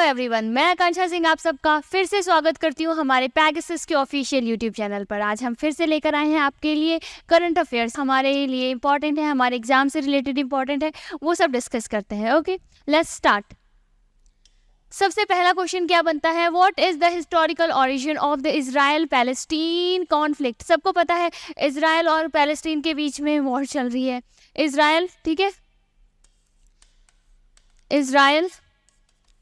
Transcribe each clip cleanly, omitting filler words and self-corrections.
Everyone, मैं आकांक्षा सिंह आप सबका फिर से स्वागत करती हूँ हमारे पैगासस के ऑफिशियल यूट्यूब चैनल पर। आज हम फिर से लेकर आए हैं आपके लिए करंट अफेयर्स, हमारे लिए इंपॉर्टेंट है, हमारे एग्जाम से रिलेटेड इंपॉर्टेंट है, वो सब डिस्कस करते हैं। Okay, let's start. सबसे पहला क्वेश्चन क्या बनता है, what is the historical origin of the Israel Palestine conflict. सबको पता है इजराइल और पैलेस्टीन के बीच में वॉर चल रही है। इजराइल, ठीक है, इजराइल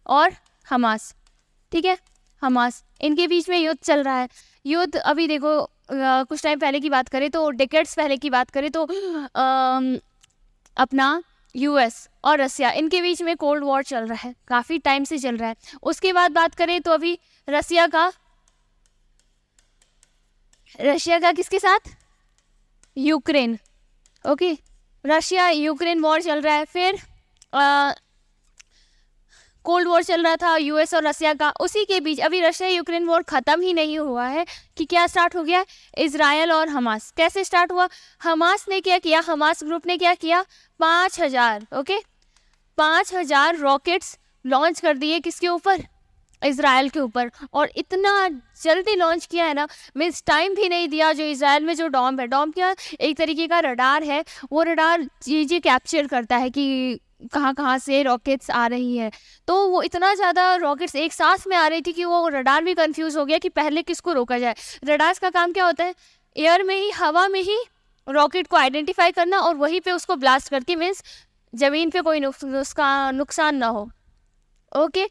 और हमास, ठीक है, हमास, इनके बीच में युद्ध चल रहा है। युद्ध अभी देखो कुछ टाइम पहले की बात करें तो डिकेड्स पहले की बात करें तो अपना यूएस और रसिया, इनके बीच में कोल्ड वॉर चल रहा है, काफ़ी टाइम से चल रहा है। उसके बाद बात करें तो अभी रसिया का किसके साथ, Ukraine. Okay, Russia Ukraine war चल रहा है। फिर कोल्ड वॉर चल रहा था यूएस और रसिया का, उसी के बीच अभी रशिया यूक्रेन वॉर ख़त्म ही नहीं हुआ है कि क्या स्टार्ट हो गया, इजराइल और हमास। कैसे स्टार्ट हुआ, हमास ने क्या किया, हमास ग्रुप ने क्या किया, 5000 5000 रॉकेट्स लॉन्च कर दिए किसके ऊपर, इजराइल के ऊपर। और इतना जल्दी लॉन्च किया है ना, मीन्स टाइम भी नहीं दिया। जो इजराइल में जो डॉम है, डॉम क्या एक तरीके का रडार है, वो रडार चीज़ें कैप्चर करता है कि कहाँ से रॉकेट्स आ रही है। तो वो इतना ज़्यादा रॉकेट्स एक साथ में आ रही थी कि वो रडार भी कंफ्यूज हो गया कि पहले किसको रोका जाए। रडार्स का काम क्या होता है, एयर में ही, हवा में ही रॉकेट को आइडेंटिफाई करना और वहीं पे उसको ब्लास्ट करके, मीन्स ज़मीन पे कोई नुकसान ना हो। ओके,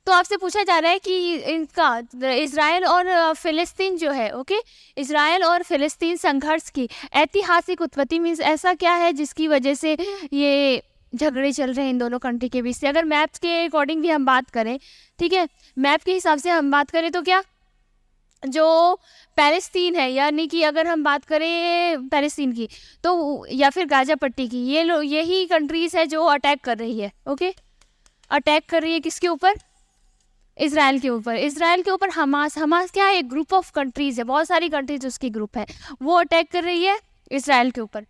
तो आपसे पूछा जा रहा है कि इनका इजराइल और फ़िलिस्तीन जो है, ओके, इजराइल और फ़िलिस्तीन संघर्ष की ऐतिहासिक उत्पत्ति, मीन्स ऐसा क्या है जिसकी वजह से ये झगड़े चल रहे हैं इन दोनों कंट्री के बीच से। अगर मैप के अकॉर्डिंग भी हम बात करें, ठीक है, मैप के हिसाब से हम बात करें तो क्या, जो पैलेस्तीन है, यानी कि अगर हम बात करें पैलेस्तीन की तो, या फिर गाजा पट्टी की, यही कंट्रीज़ है जो अटैक कर रही है। ओके, अटैक कर रही है किसके ऊपर, इजराइल के ऊपर। इजराइल के ऊपर हमास क्या है, एक ग्रुप ऑफ कंट्रीज़ है, बहुत सारी कंट्रीज उसकी ग्रुप है, वो अटैक कर रही है इजराइल के ऊपर।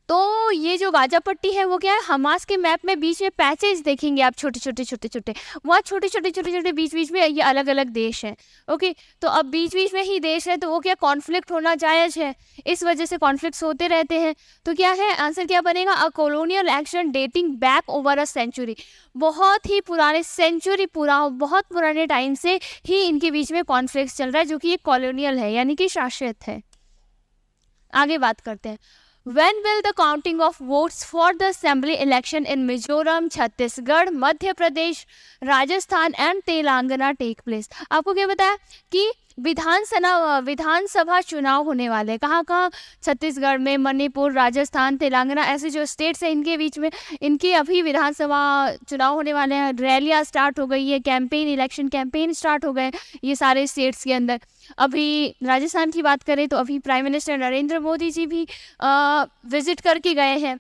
तो ये जो गाजा पट्टी है वो क्या है, हमास के मैप में बीच में पैचेज देखेंगे आप, छोटे छोटे वहाँ छोटे बीच में ये अलग अलग देश हैं। ओके, तो अब बीच में ही देश है तो वो क्या, कॉन्फ्लिक्ट होना जायज़ है, इस वजह से कॉन्फ्लिक्ट्स होते रहते हैं। तो क्या है आंसर, क्या बनेगा, a colonial action dating back over a century. बहुत ही पुराने सेंचुरी, बहुत पुराने टाइम से ही इनके बीच में कॉन्फ्लिक्ट चल रहा है, जो कि एक कॉलोनियल है, यानी कि शासित है। आगे बात करते हैं, When will the counting of votes for the assembly election in Mizoram, Chhattisgarh, Madhya Pradesh, Rajasthan and Telangana take place. आपको क्या बताया कि विधानसभा चुनाव होने वाले हैं, कहाँ, छत्तीसगढ़ में, मणिपुर, राजस्थान, तेलंगाना, ऐसे जो स्टेट्स हैं इनके बीच में इनके अभी विधानसभा चुनाव होने वाले हैं। रैलियाँ स्टार्ट हो गई है, इलेक्शन कैंपेन स्टार्ट हो गए ये सारे स्टेट्स के अंदर। अभी राजस्थान की बात करें तो अभी प्राइम मिनिस्टर नरेंद्र मोदी जी भी विजिट करके गए हैं।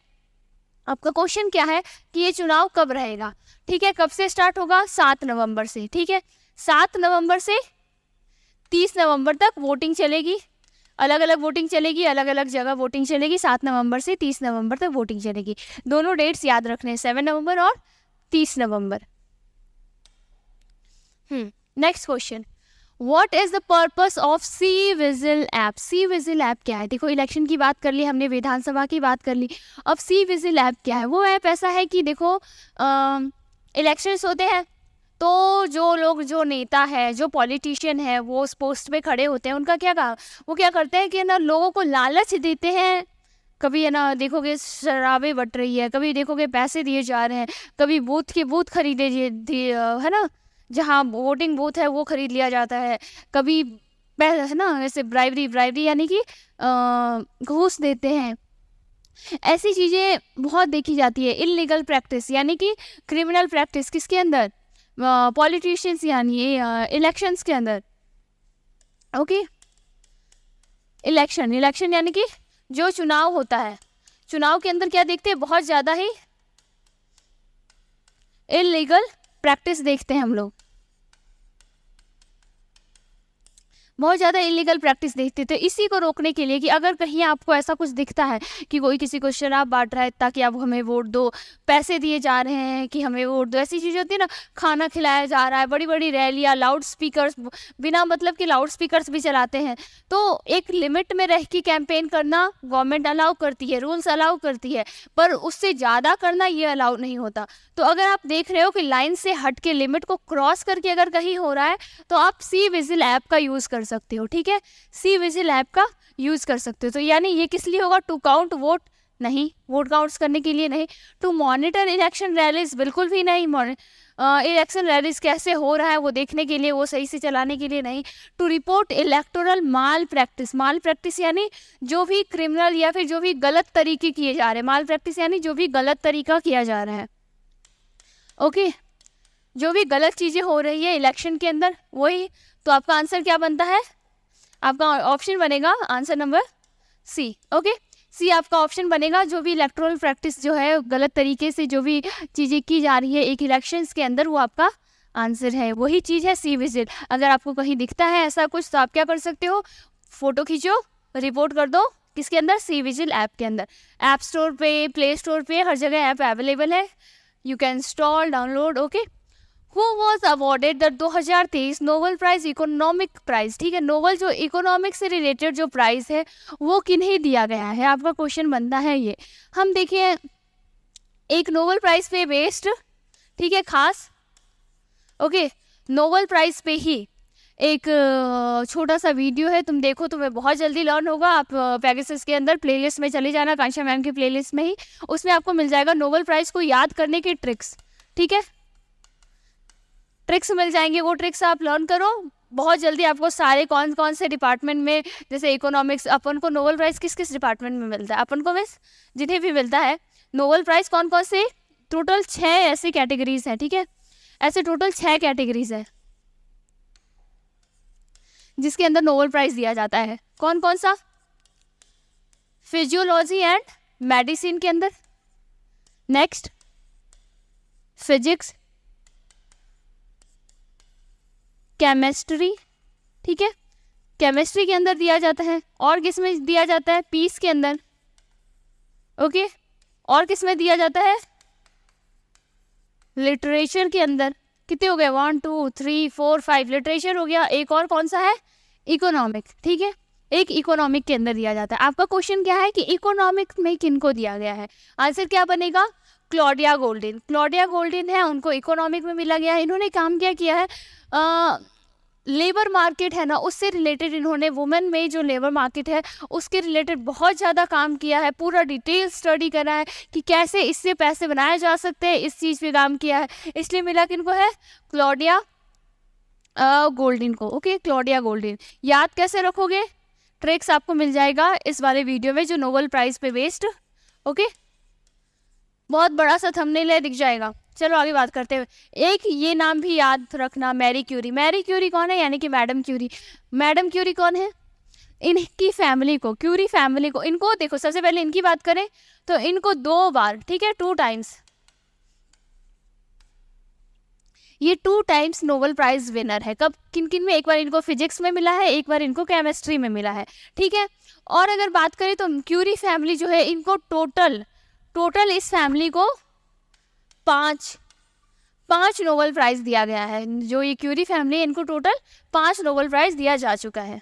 आपका क्वेश्चन क्या है कि ये चुनाव कब रहेगा, ठीक है, कब से स्टार्ट होगा, 7 नवंबर से, ठीक है, 7 नवंबर से 30 नवंबर तक वोटिंग चलेगी, अलग अलग वोटिंग चलेगी, अलग अलग जगह वोटिंग चलेगी। 7 नवंबर से 30 नवंबर तक वोटिंग चलेगी, दोनों डेट्स याद रखने, 7 नवंबर और 30 नवंबर। Next question, What is the purpose of C vigil app. C vigil app क्या है, देखो इलेक्शन की बात कर ली हमने, विधानसभा की बात कर ली, अब सी विजिल ऐप क्या है। वो ऐप ऐसा है कि देखो इलेक्शंस होते हैं तो जो नेता है, जो पॉलिटिशियन है, वो उस पोस्ट पे खड़े होते हैं, उनका क्या काम, वो क्या करते हैं कि ना लोगों को लालच देते हैं। कभी है ना देखोगे शराबें बट रही है, कभी देखोगे पैसे दिए जा रहे हैं, कभी बूथ खरीदे है ना, जहाँ वोटिंग बूथ है वो खरीद लिया जाता है, कभी है ना ऐसे ब्राइबरी यानी कि घूस देते हैं। ऐसी चीज़ें बहुत देखी जाती है। इलीगल प्रैक्टिस यानी कि क्रिमिनल प्रैक्टिस किसके अंदर, पॉलिटिशियंस यानी इलेक्शंस के अंदर। ओके, इलेक्शन यानी कि जो चुनाव होता है, चुनाव के अंदर क्या देखते हैं, बहुत ज़्यादा ही इलीगल प्रैक्टिस देखते हैं हम लोग। बहुत ज़्यादा इलीगल प्रैक्टिस देखते थे। इसी को रोकने के लिए कि अगर कहीं आपको ऐसा कुछ दिखता है कि कोई किसी को शराब बांट रहा है ताकि आप हमें वोट दो, पैसे दिए जा रहे हैं कि हमें वोट दो, ऐसी चीज़ें होती है ना, खाना खिलाया जा रहा है, बड़ी बड़ी रैलियाँ, लाउड स्पीकर्स, बिना मतलब कि लाउड स्पीकर्स भी चलाते हैं। तो एक लिमिट में रह के कैंपेन करना गवर्नमेंट अलाउ करती है, रूल्स अलाउ करती है, पर उससे ज़्यादा करना ये अलाउ नहीं होता। तो अगर आप देख रहे हो कि लाइन से हट के लिमिट को क्रॉस करके अगर कहीं हो रहा है तो आप सी विजिल ऐप का यूज़ कर सकते हो। ठीक है, सी विजिल ऐप का यूज़ कर सकते हो। तो यानी ये किस लिए होगा? टू काउंट वोट नहीं, वोट काउंट्स करने के लिए नहीं। टू मॉनिटर इलेक्शन रैलीज बिल्कुल भी नहीं, इलेक्शन रैलीज कैसे हो रहा है वो देखने के लिए, वो सही से चलाने के लिए नहीं। To report electoral malpractice यानी जो भी क्रिमिनल या फिर जो भी गलत तरीके किए जा रहे हैं, माल प्रैक्टिस यानी जो भी गलत तरीका किया जा रहा है। ओके, जो भी गलत चीज़ें हो रही है इलेक्शन के अंदर वही। तो आपका आंसर क्या बनता है? आपका ऑप्शन बनेगा आंसर नंबर सी। ओके, सी आपका ऑप्शन बनेगा। जो भी इलेक्टोरल प्रैक्टिस जो है, गलत तरीके से जो भी चीज़ें की जा रही है एक इलेक्शंस के अंदर, वो आपका आंसर है, वही चीज़ है सी विजिल। अगर आपको कहीं दिखता है ऐसा कुछ तो आप क्या कर सकते हो? फोटो खींचो, रिपोर्ट कर दो। किसके अंदर? सी विजिल ऐप के अंदर। ऐप स्टोर पे, प्ले स्टोर पे, हर जगह ऐप अवेलेबल है, you can install, download. Okay, who was awarded the 2023 Nobel prize economic prize? ठीक है, नोबेल जो इकोनॉमिक से रिलेटेड जो प्राइज है वो किन्हें दिया गया है? आपका क्वेश्चन बनता है ये। हम देखिए एक नोबेल प्राइज पे बेस्ड, ठीक है, खास ओके, नोबेल प्राइज पे ही एक छोटा सा वीडियो है, तुम देखो, तुम्हें बहुत जल्दी लर्न होगा। आप पेगासस के अंदर प्लेलिस्ट में चले जाना, कांक्षा मैम की प्लेलिस्ट में ही, उसमें आपको मिल जाएगा नोबेल प्राइज को याद करने के ट्रिक्स। ठीक है, ट्रिक्स मिल जाएंगे, वो ट्रिक्स आप लर्न करो। बहुत जल्दी आपको सारे कौन कौन से डिपार्टमेंट में, जैसे इकोनॉमिक्स, अपन को नोबेल प्राइज़ किस किस डिपार्टमेंट में मिलता है, अपन को मिस जिन्हें भी मिलता है नोबेल प्राइज़ कौन कौन से, टोटल 6 ऐसी कैटेगरीज हैं। ठीक है, ऐसे टोटल 6 कैटेगरीज है जिसके अंदर नोबेल प्राइज़ दिया जाता है। कौन कौन सा? फिजियोलॉजी एंड मेडिसिन के अंदर, नेक्स्ट फिजिक्स, केमिस्ट्री, ठीक है, केमिस्ट्री के अंदर दिया जाता है। और किस में दिया जाता है? पीस के अंदर। ओके, और किस में दिया जाता है? लिटरेचर के अंदर। कितने हो गए? 1 2 3 4 5 लिटरेचर हो गया। एक और कौन सा है? इकोनॉमिक। ठीक है, एक इकोनॉमिक के अंदर दिया जाता है। आपका क्वेश्चन क्या है कि इकोनॉमिक में किनको दिया गया है? आंसर क्या बनेगा? Claudia Goldin. क्लॉडिया गोल्डिन है, उनको इकोनॉमिक में मिला गया है। इन्होंने काम क्या किया है? लेबर मार्केट है ना, उससे रिलेटेड इन्होंने, वुमेन में जो लेबर मार्केट है उसके रिलेटेड बहुत ज़्यादा काम किया है, पूरा डिटेल स्टडी करा है कि कैसे इससे पैसे बनाए जा सकते हैं, इस चीज़ पे काम किया है। इसलिए मिला किनको है? क्लॉडिया गोल्डिन को। Okay, Claudia Goldin. याद कैसे रखोगे? ट्रिक्स आपको मिल जाएगा इस वाले वीडियो में जो नोबेल प्राइज़ पे बेस्ड। ओके, बहुत बड़ा सा थंबनेल है, दिख जाएगा। चलो आगे बात करते हैं। एक ये नाम भी याद रखना, मैरी क्यूरी। मैरी क्यूरी कौन है? यानी कि मैडम क्यूरी। मैडम क्यूरी कौन है? इनकी फैमिली को, क्यूरी फैमिली को, इनको देखो, सबसे पहले इनकी बात करें तो इनको 2 बार, ठीक है, 2 टाइम्स, ये 2 टाइम्स नोबेल प्राइज विनर है। कब, किन किन में? एक बार इनको फिजिक्स में मिला है, एक बार इनको केमिस्ट्री में मिला है। ठीक है, और अगर बात करें तो क्यूरी फैमिली जो है, इनको टोटल इस फैमिली को 5 नोबेल प्राइज़ दिया गया है। जो ये क्यूरी फैमिली है, इनको टोटल 5 नोबेल प्राइज़ दिया जा चुका है।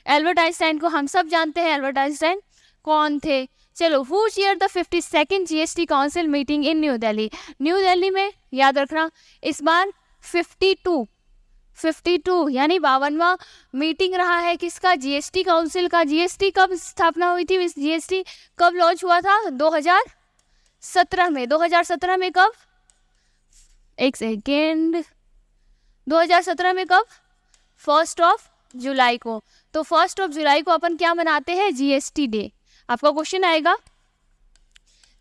एल्बर्ट आइंस्टाइन को हम सब जानते हैं। एल्बर्ट आइंस्टाइन कौन थे? चलो, who chair the 52nd GST council meeting in new Delhi? New Delhi में, याद रखना, इस बार 52 यानी 52वां मीटिंग रहा है किसका? जीएसटी काउंसिल का। जीएसटी कब स्थापना हुई थी? जीएसटी कब लॉन्च हुआ था? 2017 में। 2017 में कब? एक सेकेंड, 2017 में कब? 1 जुलाई को। तो 1 जुलाई को अपन क्या मनाते हैं? GST day. आपका क्वेश्चन आएगा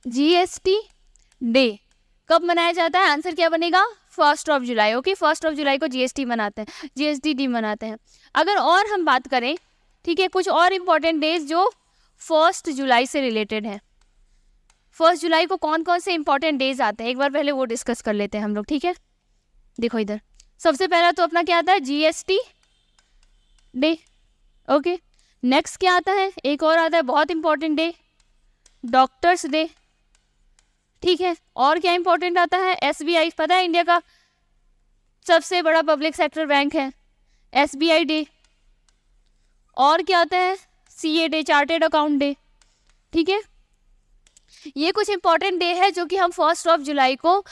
जीएसटी डे कब मनाया जाता है? आंसर क्या बनेगा? 1 जुलाई। ओके, 1 जुलाई को जीएसटी मनाते हैं, जीएसटी डे मनाते हैं। अगर और हम बात करें, ठीक है, कुछ और इम्पोर्टेंट डेज जो 1 जुलाई से रिलेटेड है। 1 जुलाई को कौन कौन से इंपॉर्टेंट डेज आते हैं, एक बार पहले वो डिस्कस कर लेते हैं हम लोग। ठीक है, देखो इधर सबसे पहला तो अपना क्या आता है? GST day. ओके, नेक्स्ट क्या आता है, एक और आता है बहुत इंपॉर्टेंट डे, डॉक्टर्स डे, ठीक है। और क्या इंपॉर्टेंट आता है, SBI, पता है इंडिया का सबसे बड़ा पब्लिक सेक्टर बैंक है, SBI डे। और क्या आता है, CA day, chartered account day, ठीक है। ये कुछ इंपॉर्टेंट डे है जो कि हम 1 जुलाई को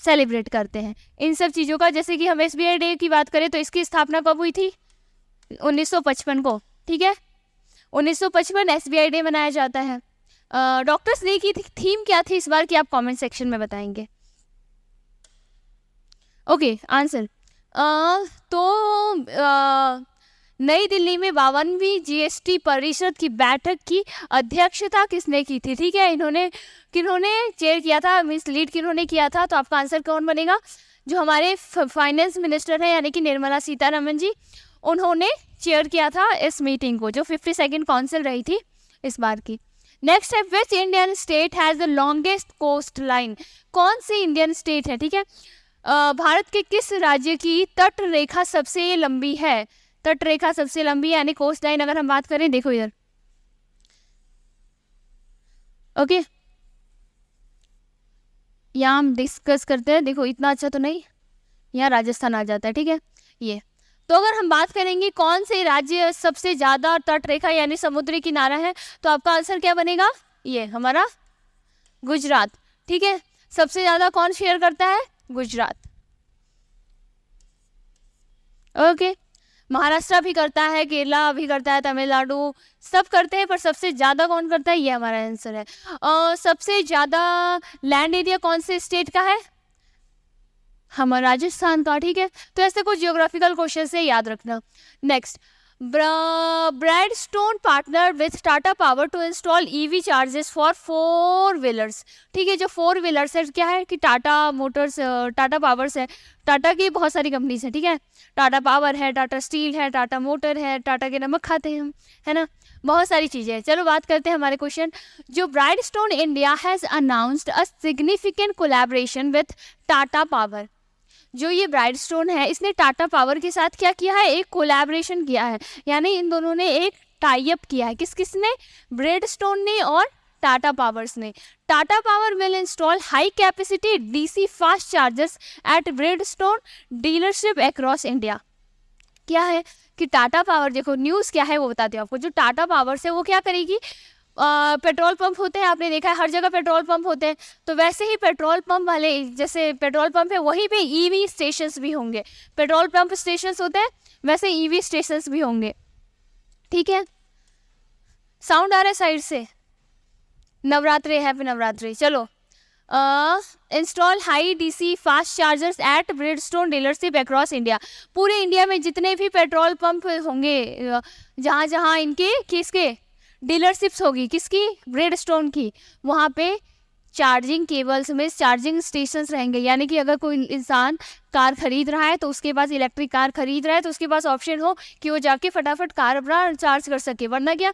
सेलिब्रेट करते हैं। इन सब चीज़ों का, जैसे कि हम SBI डे की बात करें तो इसकी स्थापना कब हुई थी, 1955 को, ठीक है। 1955 SBI डे मनाया जाता है। डॉक्टर्स डे की थीम क्या थी इस बार की, आप कमेंट सेक्शन में बताएंगे। ओके, आंसर तो नई दिल्ली में 52वीं GST परिषद की बैठक की अध्यक्षता किसने की थी, ठीक है। किन्होंने चेयर किया था, मीन्स लीड किन्होंने किया था, तो आपका आंसर कौन बनेगा, जो हमारे फाइनेंस मिनिस्टर हैं यानी कि निर्मला सीतारमन जी, उन्होंने चेयर किया था इस मीटिंग को, जो 52nd काउंसिल रही थी इस बार की। नेक्स्ट है, which Indian state has the longest coast line, कौन सी इंडियन स्टेट है, ठीक है। भारत के किस राज्य की तट रेखा सबसे लंबी है, तट रेखा सबसे लंबी यानी कोस्ट लाइन अगर हम बात करें, देखो इधर, ओके, यहाँ हम डिस्कस करते हैं, देखो इतना अच्छा तो नहीं, यहाँ राजस्थान आ जाता है, ठीक है। ये तो अगर हम बात करेंगे कौन से राज्य सबसे ज़्यादा तट रेखा यानी समुद्री किनारा है, तो आपका आंसर क्या बनेगा, ये हमारा गुजरात, ठीक है। सबसे ज़्यादा कौन शेयर करता है, गुजरात, ओके। महाराष्ट्र भी करता है, केरला भी करता है, तमिलनाडु, सब करते हैं, पर सबसे ज़्यादा कौन करता है, ये हमारा आंसर है। सबसे ज़्यादा लैंड एरिया कौन से स्टेट का है, हमारा राजस्थान का, ठीक है। तो ऐसे कुछ जियोग्राफिकल क्वेश्चन से याद रखना। Next, Bridgestone partner with Tata Power to install EV charges for 4 wheelers, ठीक है। जो 4 व्हीलर्स है क्या है कि टाटा मोटर्स, टाटा पावर्स है, टाटा की बहुत सारी कंपनीज है, ठीक है। टाटा पावर है, टाटा स्टील है, टाटा मोटर है, टाटा के नमक खाते हैं हम, है ना, बहुत सारी चीज़ें हैं। चलो बात करते हैं हमारे क्वेश्चन। जो Bridgestone India has announced a significant collaboration with Tata Power, जो ये ब्राइडस्टोन है इसने टाटा पावर के साथ क्या किया है, एक कोलैबोरेशन किया है, यानी इन दोनों ने एक टाई अप किया है। किसने, ब्राइडस्टोन ने और टाटा पावर्स ने। Tata Power will install high capacity DC fast chargers at Bridgestone dealership across India. क्या है कि टाटा पावर, देखो न्यूज़ क्या है वो बताती हूँ आपको। जो टाटा पावर है वो क्या करेगी, पेट्रोल पंप होते हैं, आपने देखा है हर जगह पेट्रोल पंप होते हैं, तो वैसे ही पेट्रोल पंप वाले, जैसे पेट्रोल पंप है वहीं पे EV स्टेशंस भी होंगे। पेट्रोल पंप स्टेशंस होते हैं वैसे EV स्टेशंस भी होंगे, ठीक है। साउंड आ रहा है साइड से, नवरात्रि, हैप्पी नवरात्रि। चलो, install high DC fast chargers at Bridgestone dealership across India. पूरे इंडिया में जितने भी पेट्रोल पंप होंगे, जहाँ जहाँ इनके किसके डीलरशिप्स होगी, किसकी, ब्राइडस्टोन की, वहाँ पे चार्जिंग केबल्स में चार्जिंग स्टेशंस रहेंगे। यानी कि अगर कोई इंसान कार खरीद रहा है तो उसके पास, इलेक्ट्रिक कार खरीद रहा है तो उसके पास ऑप्शन हो कि वो जाके फटाफट कार अपना चार्ज कर सके। वरना क्या,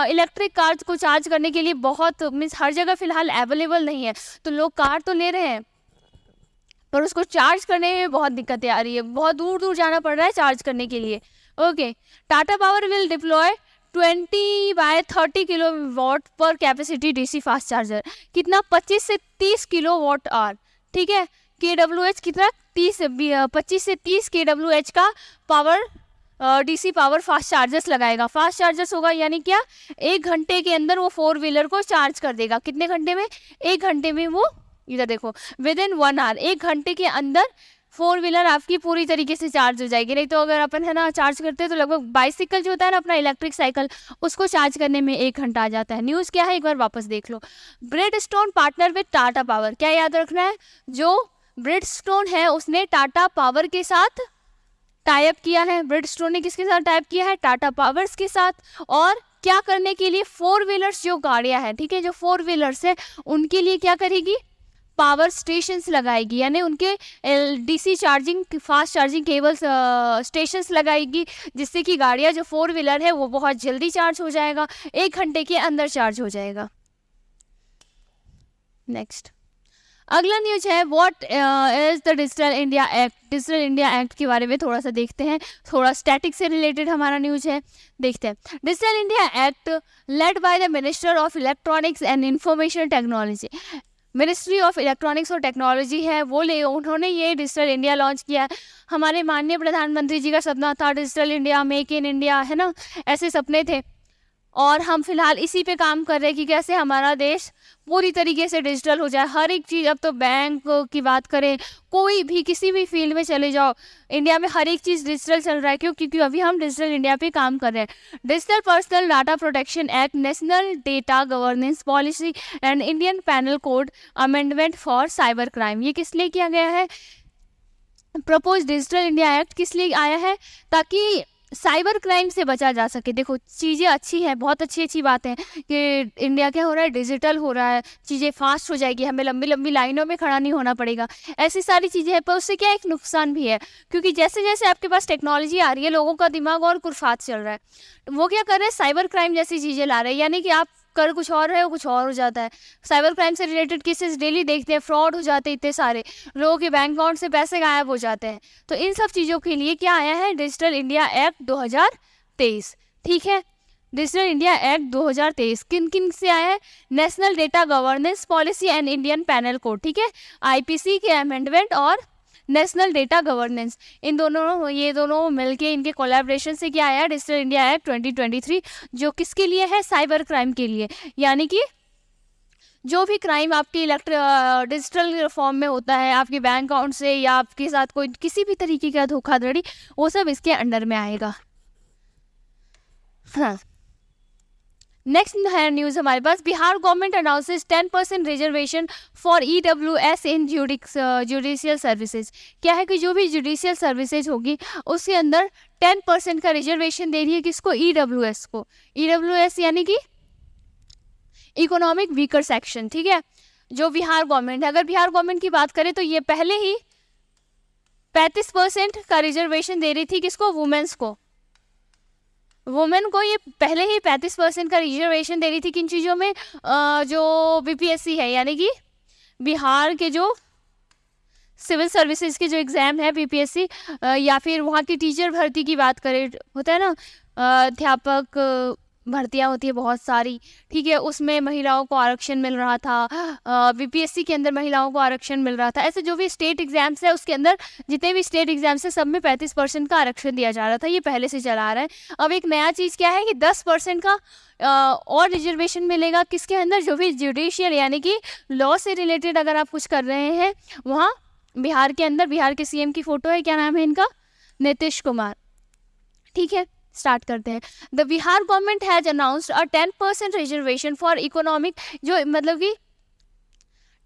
इलेक्ट्रिक कार को चार्ज करने के लिए बहुत, मीन्स हर जगह फ़िलहाल अवेलेबल नहीं है, तो लोग कार तो ले रहे हैं पर उसको चार्ज करने में बहुत दिक्कतें आ रही है, बहुत दूर दूर जाना पड़ रहा है चार्ज करने के लिए। Okay, Tata Power will deploy 20/30 kilowatt पर कैपेसिटी DC फास्ट चार्जर। कितना, 25 से 30 किलोवाट आवर, ठीक है। KWH कितना, 25 से 30 KWH का power, DC power fast chargers लगाएगा। फास्ट चार्जर्स होगा यानी क्या, 1 घंटे के अंदर वो 4 व्हीलर को चार्ज कर देगा। कितने घंटे में, 1 घंटे में वो, इधर देखो, विदिन 1 आवर, 1 घंटे के अंदर 4 व्हीलर आपकी पूरी तरीके से चार्ज हो जाएगी। नहीं तो अगर अपन है ना चार्ज करते हैं तो लगभग बाइसिकल जो होता है ना अपना इलेक्ट्रिक साइकिल, उसको चार्ज करने में 1 घंटा आ जाता है। न्यूज़ क्या है एक बार वापस देख लो। ब्राइडस्टोन पार्टनर विद टाटा पावर, क्या याद रखना है, जो ब्राइडस्टोन है उसने टाटा पावर के साथ टाई अप किया है। ब्राइडस्टोन ने किसके साथ टाई अप किया है, टाटा पावर्स के साथ। और क्या करने के लिए, 4 व्हीलर्स जो गाड़ियाँ हैं, ठीक है, जो 4 व्हीलर्स है उनके लिए क्या करेगी, पावर स्टेशंस लगाएगी, यानी उनके DC charging, fast charging cables stations लगाएगी, जिससे कि गाड़ियाँ जो 4 व्हीलर है वो बहुत जल्दी चार्ज हो जाएगा, 1 घंटे के अंदर चार्ज हो जाएगा। नेक्स्ट, अगला न्यूज है what is the digital India act. Digital India act के बारे में थोड़ा सा देखते हैं, थोड़ा स्टैटिक से रिलेटेड हमारा न्यूज है, देखते हैं। Digital India act led by the minister of electronics and information technology. Ministry of electronics और टेक्नोलॉजी है वो उन्होंने ये डिजिटल इंडिया लॉन्च किया है। हमारे माननीय प्रधानमंत्री जी का सपना था digital India, make in India, है ना, ऐसे सपने थे और हम फिलहाल इसी पे काम कर रहे हैं कि कैसे हमारा देश पूरी तरीके से डिजिटल हो जाए। हर एक चीज़, अब तो बैंक की बात करें, कोई भी किसी भी फील्ड में चले जाओ, इंडिया में हर एक चीज़ डिजिटल चल रहा है। क्यों? क्योंकि अभी हम डिजिटल इंडिया पे काम कर रहे हैं। Digital personal data protection act, national data governance policy and Indian panel code amendment for cyber crime, ये किस लिए किया गया है? प्रपोज डिजिटल इंडिया एक्ट किस लिए आया है? ताकि साइबर क्राइम से बचा जा सके। देखो चीज़ें अच्छी हैं, बहुत अच्छी अच्छी बात है कि इंडिया क्या हो रहा है, डिजिटल हो रहा है, चीज़ें फास्ट हो जाएगी, हमें लंबी लंबी लाइनों में खड़ा नहीं होना पड़ेगा, ऐसी सारी चीज़ें हैं। पर उससे क्या एक नुकसान भी है, क्योंकि जैसे जैसे आपके पास टेक्नोलॉजी आ रही है, लोगों का दिमाग और कुरफात चल रहा है, वो क्या कर रहे हैं, साइबर क्राइम जैसी चीज़ें ला रहे हैं। यानी कि आप कर कुछ और है, वो कुछ और हो जाता है। साइबर क्राइम से रिलेटेड केसेस डेली देखते हैं, फ्रॉड हो जाते हैं इतने सारे, लोगों के बैंक अकाउंट से पैसे गायब हो जाते हैं। तो इन सब चीज़ों के लिए क्या आया है, डिजिटल इंडिया एक्ट 2023। ठीक है, डिजिटल इंडिया एक्ट 2023 किन किन से आया है? National data governance policy and Indian panel code, ठीक है, आईपीसी के अमेंडमेंट और नेशनल डेटा गवर्नेंस, इन दोनों, ये दोनों मिलके इनके कोलैबोरेशन से क्या आया, डिजिटल इंडिया एक्ट 2023, जो किसके लिए है? साइबर क्राइम के लिए। यानी कि जो भी क्राइम आपकी डिजिटल फॉर्म में होता है, आपके बैंक अकाउंट से या आपके साथ कोई किसी भी तरीके का धोखाधड़ी, वो सब इसके अंडर में आएगा। हाँ, नेक्स्ट है न्यूज़ हमारे पास, Bihar government announces 10% reservation for EWS in judicial services. क्या है कि जो भी जुडिशियल सर्विसेज होगी उसके अंदर 10% का रिजर्वेशन दे रही है, किसको? EWS को। EWS यानी कि इकोनॉमिक वीकर सेक्शन, ठीक है, जो बिहार गवर्नमेंट है। अगर बिहार गवर्नमेंट की बात करें तो ये पहले ही 35% का रिजर्वेशन दे रही थी, किसको? वुमेन्स को। वुमेन को ये पहले ही 35% का रिजर्वेशन दे रही थी, किन चीज़ों में? जो BPSC है, यानी कि बिहार के जो सिविल सर्विसेज के जो एग्ज़ाम है BPSC, या फिर वहाँ की टीचर भर्ती की बात करें, होता है ना, अध्यापक भर्तियाँ होती है बहुत सारी, ठीक है, उसमें महिलाओं को आरक्षण मिल रहा था। BPSC के अंदर महिलाओं को आरक्षण मिल रहा था। ऐसे जो भी स्टेट एग्जाम्स है उसके अंदर, जितने भी स्टेट एग्जाम्स है, सब में 35% का आरक्षण दिया जा रहा था। ये पहले से चला आ रहा है। अब एक नया चीज़ क्या है कि 10% का और रिजर्वेशन मिलेगा, किसके अंदर? जो भी जुडिशियल यानी कि लॉ से रिलेटेड अगर आप कुछ कर रहे हैं, वहाँ बिहार के अंदर, बिहार के CM की फ़ोटो है, क्या नाम है इनका? नीतीश कुमार। ठीक है, स्टार्ट करते हैं। The Bihar government has announced a 10% reservation for economic, जो मतलब कि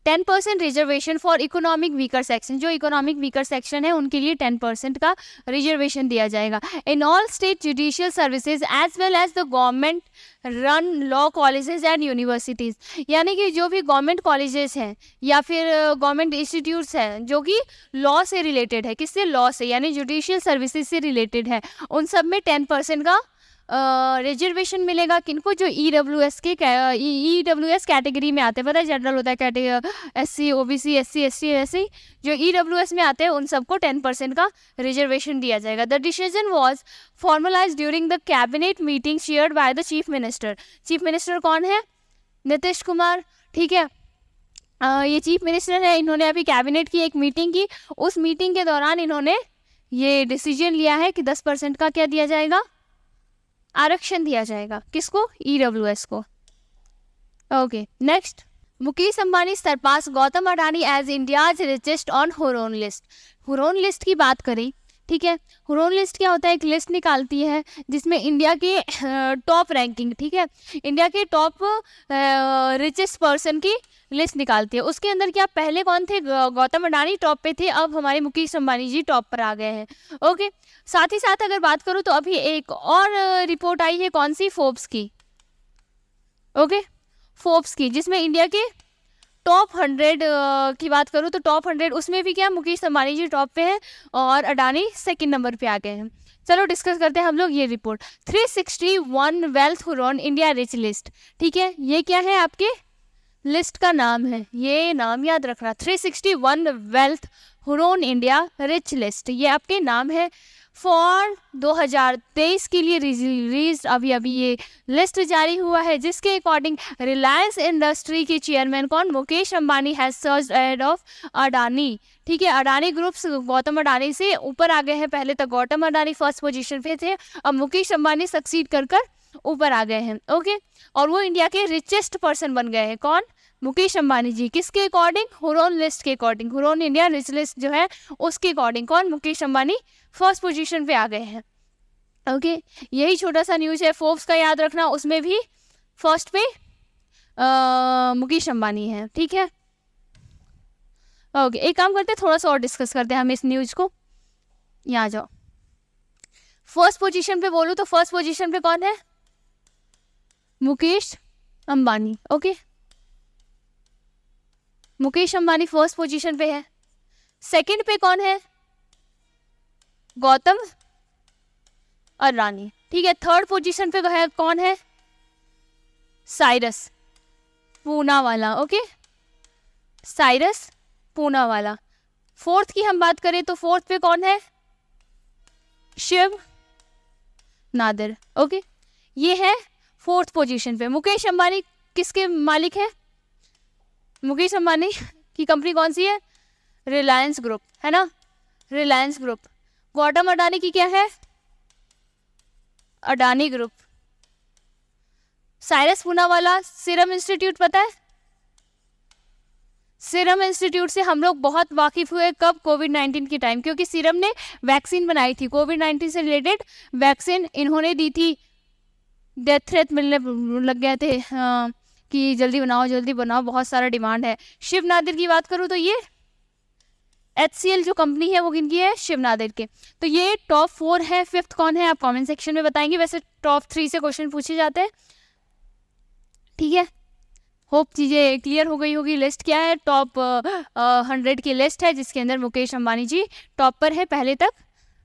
10% reservation for economic weaker section, जो इकोनॉमिक वीकर सेक्शन है उनके लिए 10% का रिजर्वेशन दिया जाएगा। In all state judicial services as well as the government run law colleges and universities, यानी कि जो भी गवर्नमेंट कॉलेजेस हैं या फिर गवर्नमेंट इंस्टीट्यूट्स हैं जो कि लॉ से रिलेटेड है, किससे? लॉ से, यानी जुडिशियल सर्विसेज से रिलेटेड है, उन सब में 10% का रिजर्वेशन मिलेगा। किनको? जो EWS के EWS कैटेगरी में आते हैं, पता है जनरल होता है category, SC OBC SC ST, ऐसे जो EWS में आते हैं उन सबको 10% का रिजर्वेशन दिया जाएगा। The decision was formalize during the cabinet meeting shared by the chief minister. Chief minister कौन है? नीतीश कुमार। ठीक है, ये चीफ मिनिस्टर है, इन्होंने अभी कैबिनेट की एक मीटिंग की, उस मीटिंग के दौरान इन्होंने ये डिसीजन लिया है कि 10% का क्या दिया जाएगा? आरक्षण दिया जाएगा। किसको? EWS को। Okay, next, Mukesh Ambani surpass Gautam Adani as India's richest on Hurun list. Hurun list की बात करें, ठीक है, हुरोन लिस्ट क्या होता है? एक लिस्ट निकालती है जिसमें इंडिया के टॉप रैंकिंग, ठीक है, इंडिया के टॉप रिचेस्ट पर्सन की लिस्ट निकालती है। उसके अंदर क्या पहले कौन थे? गौतम अडानी टॉप पे थे, अब हमारे मुकेश अंबानी जी टॉप पर आ गए हैं। ओके, साथ ही साथ अगर बात करूँ तो अभी एक और रिपोर्ट आई है, कौन सी? फोर्ब्स की। ओके, फोर्ब्स की, जिसमें इंडिया के टॉप 100 की बात करूँ तो टॉप 100 उसमें भी क्या मुकेश अंबानी जी टॉप पे हैं और अडानी सेकंड नंबर पे आ गए हैं। चलो डिस्कस करते हैं हम लोग ये report. 361 wealth Hurun India rich list, ठीक है, ये क्या है? आपके लिस्ट का नाम है, ये नाम याद रखना, 361 wealth Hurun India rich list, ये आपके नाम है फॉर 2023 के लिए रिलीज अभी ये लिस्ट जारी हुआ है, जिसके अकॉर्डिंग रिलायंस इंडस्ट्री के चेयरमैन कौन, Mukesh Ambani has surged ahead of Adani. ठीक है, अडानी ग्रुप्स गौतम अडानी से ऊपर आ गए हैं, पहले तक गौतम अडानी फर्स्ट पोजीशन पे थे, अब मुकेश अंबानी सक्सीड कर ऊपर आ गए हैं। ओके, और वो इंडिया के रिचेस्ट पर्सन बन गए हैं, कौन, मुकेश अंबानी जी, किसके अकॉर्डिंग, हुरोन लिस्ट के according, Huron India rich list जो है उसके अकॉर्डिंग कौन, मुकेश अंबानी फर्स्ट पोजीशन पे आ गए हैं। ओके, यही छोटा सा न्यूज़ है, फोर्ब्स का याद रखना, उसमें भी फर्स्ट पे मुकेश अंबानी है। ठीक है, ओके, एक काम करते हैं, थोड़ा सा और डिस्कस करते हैं हम इस न्यूज़ को। यहाँ जाओ, फर्स्ट पोजीशन पे बोलूँ तो फर्स्ट पोजीशन पे कौन है, Mukesh Ambani. Okay, Mukesh Ambani first position पे है। सेकंड पे कौन है, गौतम अडानी। ठीक है, थर्ड पोजीशन पे है कौन है, साइरस पूनावाला। ओके, साइरस पूनावाला। फोर्थ की हम बात करें तो फोर्थ पे कौन है, शिव नादिर। ओके, ये है फोर्थ पोजीशन पे। मुकेश अंबानी किसके मालिक है, मुकेश अंबानी की कंपनी कौन सी है, रिलायंस ग्रुप, है ना, रिलायंस ग्रुप। गौतम अडानी की क्या है, Adani group. Cyrus Poonawalla serum institute, पता है, सीरम इंस्टीट्यूट से हम लोग बहुत वाकिफ हुए, कब, कोविड-19 के टाइम, क्योंकि सीरम ने वैक्सीन बनाई थी, कोविड-19 से रिलेटेड वैक्सीन इन्होंने दी थी, डेथ थ्रेट मिलने लग गए थे कि जल्दी बनाओ, बहुत सारा डिमांड है। शिव नादिर की बात करूँ तो ये HCL जो कंपनी है वो किनकी है, शिव नादिर के। तो ये टॉप 4 है, फिफ्थ कौन है आप कमेंट सेक्शन में बताएंगे, वैसे टॉप 3 से क्वेश्चन पूछे जाते हैं। ठीक है, होप चीज़ें क्लियर हो गई होगी। लिस्ट क्या है, टॉप 100 की लिस्ट है, जिसके अंदर मुकेश अंबानी जी टॉप पर है, पहले तक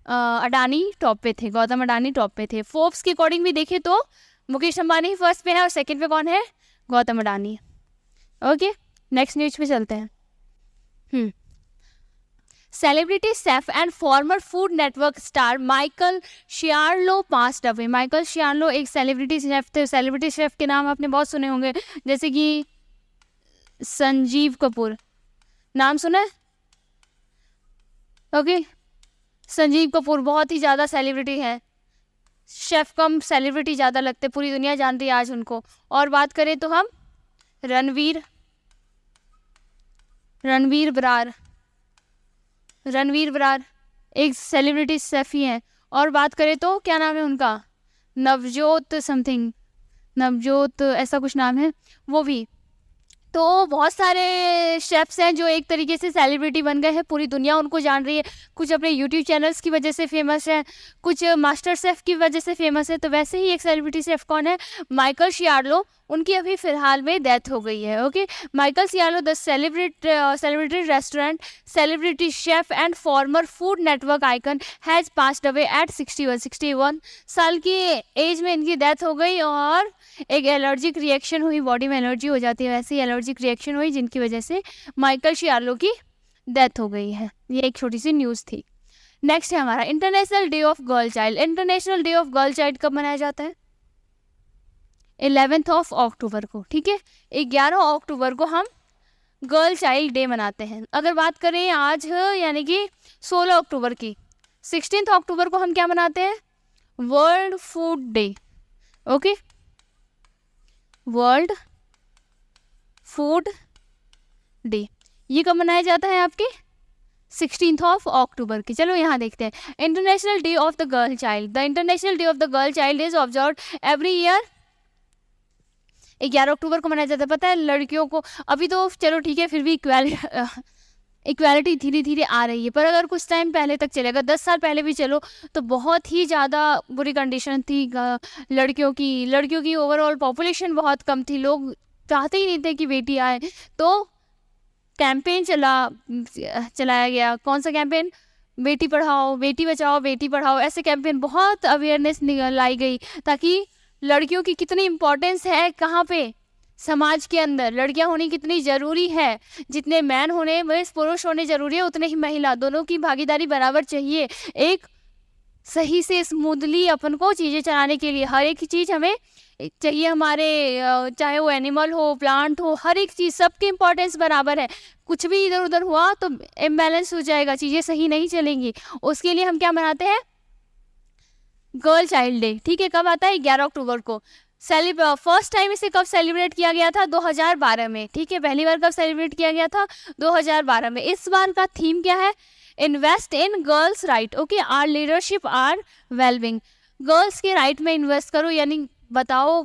अडानी टॉप पे थे, गौतम अडानी टॉप पे थे। फोर्ब्स के अकॉर्डिंग भी देखें तो मुकेश अंबानी फर्स्ट पे है और सेकंड पे कौन है, Gautam Adani. Okay, next news पे चलते हैं। Celebrity chef and former food network star Michael Chiarello passed away. Michael Chiarello एक सेलिब्रिटी शेफ थे, सेलिब्रिटी शेफ के नाम आपने बहुत सुने होंगे, जैसे कि संजीव कपूर, नाम सुना है, ओके, संजीव कपूर बहुत ही ज़्यादा सेलिब्रिटी है, शेफ कम सेलिब्रिटी ज़्यादा लगते, पूरी दुनिया जानती है आज उनको। और बात करें तो हम रणवीर बरार एक सेलिब्रिटी शेफ ही हैं। और बात करें तो क्या नाम है उनका, नवजोत समथिंग, नवजोत ऐसा कुछ नाम है, वो भी। तो बहुत सारे शेफ्स हैं जो एक तरीके से सेलिब्रिटी बन गए हैं, पूरी दुनिया उनको जान रही है, कुछ अपने यूट्यूब चैनल्स की वजह से फेमस है, कुछ मास्टर शेफ की वजह से फेमस है। तो वैसे ही एक सेलिब्रिटी शेफ कौन है, माइकल शियार्लो, उनकी अभी फ़िलहाल में डेथ हो गई है। Okay, Michael Chiarello the celebrity restaurant celebrity chef and former food network icon has passed away at 61 साल की एज में इनकी डेथ हो गई। और एक एलर्जिक रिएक्शन हुई, बॉडी में एलर्जी हो जाती है, वैसे ही एलर्जिक रिएक्शन हुई जिनकी वजह से माइकल शियार्लो की डेथ हो गई है। ये एक छोटी सी न्यूज़ थी। नेक्स्ट है हमारा international day of girl child. International day of girl child कब मनाया जाता है, 11 अक्टूबर को। ठीक है, 11 अक्टूबर को हम गर्ल चाइल्ड डे मनाते हैं। अगर बात करें आज यानी कि 16 अक्टूबर की, 16 अक्टूबर को हम क्या मनाते हैं, world food day. Okay, world food day, ये कब मनाया जाता है आपके 16 अक्टूबर की। चलो यहाँ देखते हैं, international day of the girl child. The international day of the girl child is observed every year 11 अक्टूबर को मनाया जाता है। पता है लड़कियों को, अभी तो चलो ठीक है, फिर भी इक्वालिटी धीरे धीरे आ रही है, पर अगर कुछ टाइम पहले तक चलेगा, 10 साल पहले भी चलो, तो बहुत ही ज़्यादा बुरी कंडीशन थी लड़कियों की ओवरऑल पॉपुलेशन बहुत कम थी, लोग चाहते ही नहीं थे कि बेटी आए। तो कैंपेन चलाया गया, कौन सा कैंपेन, बेटी पढ़ाओ बेटी बचाओ बेटी पढ़ाओ, ऐसे कैंपेन बहुत अवेयरनेस लाई गई, ताकि लड़कियों की कितनी इम्पोर्टेंस है कहाँ पे, समाज के अंदर लड़कियां होनी कितनी ज़रूरी है, जितने मैन होने वही पुरुष होने ज़रूरी है उतने ही महिला, दोनों की भागीदारी बराबर चाहिए एक सही से स्मूथली अपन को चीज़ें चलाने के लिए। हर एक चीज़ हमें चाहिए हमारे, चाहे वो एनिमल हो प्लांट हो, हर एक चीज़ सबकी इम्पोर्टेंस बराबर है। कुछ भी इधर उधर हुआ तो इम्बैलेंस हो जाएगा, चीज़ें सही नहीं चलेंगी। उसके लिए हम क्या मनाते हैं, गर्ल चाइल्ड डे। ठीक है, कब आता है, 11 अक्टूबर को। फर्स्ट टाइम इसे कब सेलिब्रेट किया गया था, 2012 में। ठीक है, पहली बार कब सेलिब्रेट किया गया था, 2012 में। इस बार का थीम क्या है, invest in girls right. Okay, or leadership or wellbeing. Girls के राइट में इन्वेस्ट करो, यानी बताओ,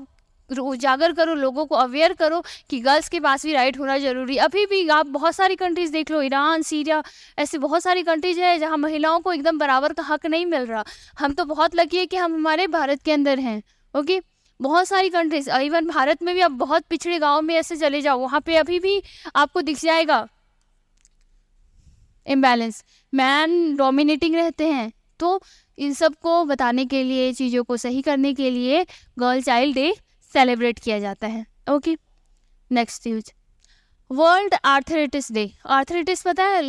उजागर करो, लोगों को अवेयर करो कि गर्ल्स के पास भी राइट होना जरूरी। अभी भी आप बहुत सारी कंट्रीज देख लो, ईरान, सीरिया, ऐसी बहुत सारी कंट्रीज है जहाँ महिलाओं को एकदम बराबर का हक नहीं मिल रहा। हम तो बहुत लकी है कि हम हमारे भारत के अंदर हैं। ओके, बहुत सारी कंट्रीज, इवन भारत में भी आप बहुत पिछड़े गाँव में ऐसे चले जाओ, वहाँ पे अभी भी आपको दिख जाएगा इम्बैलेंस, मैन डोमिनेटिंग रहते हैं। तो इन सब को बताने के लिए, चीज़ों को सही करने के लिए गर्ल चाइल्ड डे सेलिब्रेट किया जाता है। Okay, next news, world arthritis day. Arthritis पता है,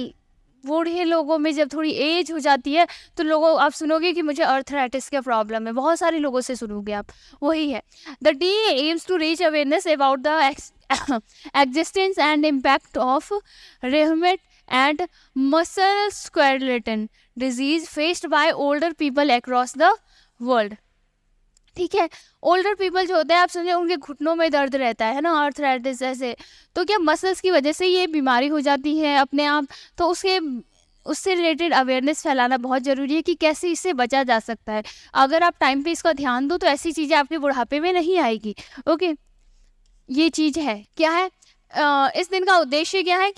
बूढ़े लोगों में जब थोड़ी एज हो जाती है तो लोगों, आप सुनोगे कि मुझे आर्थराइटिस का प्रॉब्लम है, बहुत सारे लोगों से सुनोगे आप, वही है। The day aims to reach awareness about the existence and impact of rheumatoid and musculoskeletal disease faced by older people across the world। ठीक है, ओल्डर पीपल जो होते हैं, आप सुनिए, उनके घुटनों में दर्द रहता है ना, आर्थराइटिस ऐसे, तो क्या मसल्स की वजह से ये बीमारी हो जाती है अपने आप, तो उससे रिलेटेड अवेयरनेस फैलाना बहुत ज़रूरी है कि कैसे इससे बचा जा सकता है। अगर आप टाइम पे इसका ध्यान दो तो ऐसी चीज़ें आपके बुढ़ापे में नहीं आएगी। ओके, ये चीज़ है, क्या है, इस दिन का उद्देश्य क्या है,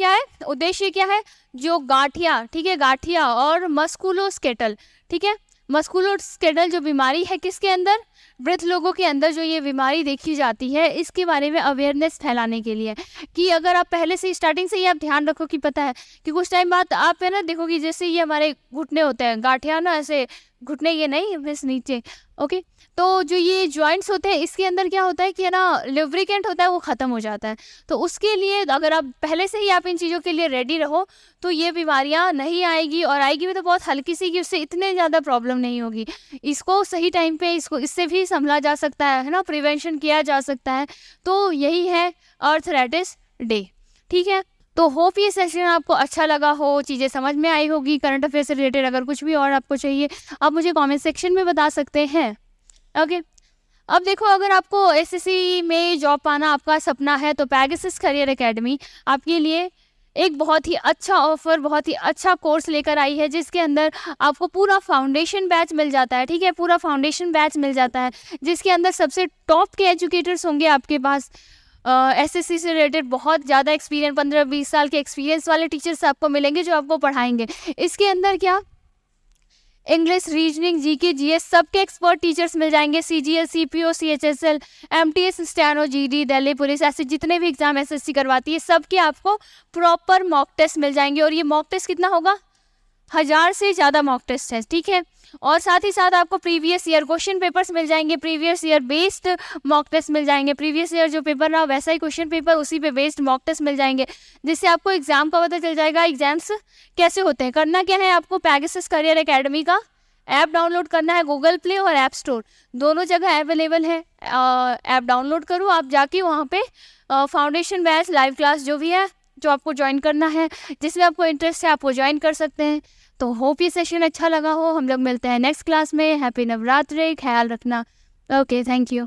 उद्देश्य क्या है, जो गांठिया, ठीक है, गांठिया और मस्कुलोस्केटल, ठीक है, मस्कुलोस्केटल जो बीमारी है किसके अंदर, वृद्ध लोगों के अंदर जो ये बीमारी देखी जाती है, इसके बारे में अवेयरनेस फैलाने के लिए। कि अगर आप पहले से स्टार्टिंग से ही आप ध्यान रखो कि पता है कि कुछ टाइम बाद आप है ना देखोगे, जैसे ये हमारे घुटने होते हैं, गांठिया ना ऐसे घुटने, ये नहीं बस नीचे। ओके, तो जो ये जॉइंट्स होते हैं इसके अंदर क्या होता है कि है ना, लुब्रिकेंट होता है, वो ख़त्म हो जाता है। तो उसके लिए अगर आप पहले से ही आप इन चीज़ों के लिए रेडी रहो तो ये बीमारियां नहीं आएगी, और आएगी भी तो बहुत हल्की सी, कि उससे इतने ज़्यादा प्रॉब्लम नहीं होगी। इसको सही टाइम पे इससे भी संभला जा सकता है ना, प्रिवेंशन किया जा सकता है। तो यही है आर्थराइटिस डे। ठीक है, तो होप ये सेशन आपको अच्छा लगा हो, चीज़ें समझ में आई होगी। करंट अफेयर से रिलेटेड अगर कुछ भी और आपको चाहिए आप मुझे कमेंट सेक्शन में बता सकते हैं। ओके, अब देखो, अगर आपको एसएससी में जॉब पाना आपका सपना है तो पेगासस करियर एकेडमी आपके लिए एक बहुत ही अच्छा ऑफर, बहुत ही अच्छा कोर्स लेकर आई है, जिसके अंदर आपको पूरा फाउंडेशन बैच मिल जाता है। ठीक है, पूरा फाउंडेशन बैच मिल जाता है, जिसके अंदर सबसे टॉप के एजुकेटर्स होंगे आपके पास। एसएससी से रिलेटेड बहुत ज़्यादा एक्सपीरियंस, 15-20 साल के एक्सपीरियंस वाले टीचर्स आपको मिलेंगे जो आपको पढ़ाएंगे। इसके अंदर क्या, इंग्लिश, रीजनिंग, जीके, जीएस सबके एक्सपर्ट टीचर्स मिल जाएंगे। CGL, CPO, CHSL, MTS, steno, GD, Delhi police, ऐसे जितने भी एग्जाम एसएससी करवाती है सबके आपको प्रॉपर मॉक टेस्ट मिल जाएंगे। और ये मॉक टेस्ट कितना होगा, 1000 से ज़्यादा मॉक टेस्ट है। ठीक है, और साथ ही साथ आपको प्रीवियस ईयर क्वेश्चन पेपर्स मिल जाएंगे, previous year based mock test मिल जाएंगे। प्रीवियस ईयर जो पेपर रहा वैसा ही क्वेश्चन पेपर, उसी पे बेस्ड मॉक टेस्ट मिल जाएंगे, जिससे आपको एग्जाम का पता चल जाएगा एग्जाम्स कैसे होते हैं। करना क्या है, आपको पेगासस करियर एकेडमी का ऐप डाउनलोड करना है, गूगल प्ले और ऐप स्टोर दोनों जगह अवेलेबल है। ऐप डाउनलोड करो, आप जाके वहाँ पे फाउंडेशन बैच, लाइव क्लास जो भी है जो आपको ज्वाइन करना है, जिसमें आपको इंटरेस्ट है आप वो ज्वाइन कर सकते हैं। तो होप ये सेशन अच्छा लगा हो। हम लोग मिलते हैं नेक्स्ट क्लास में। हैप्पी नवरात्रि, ख्याल रखना। Okay, thank you.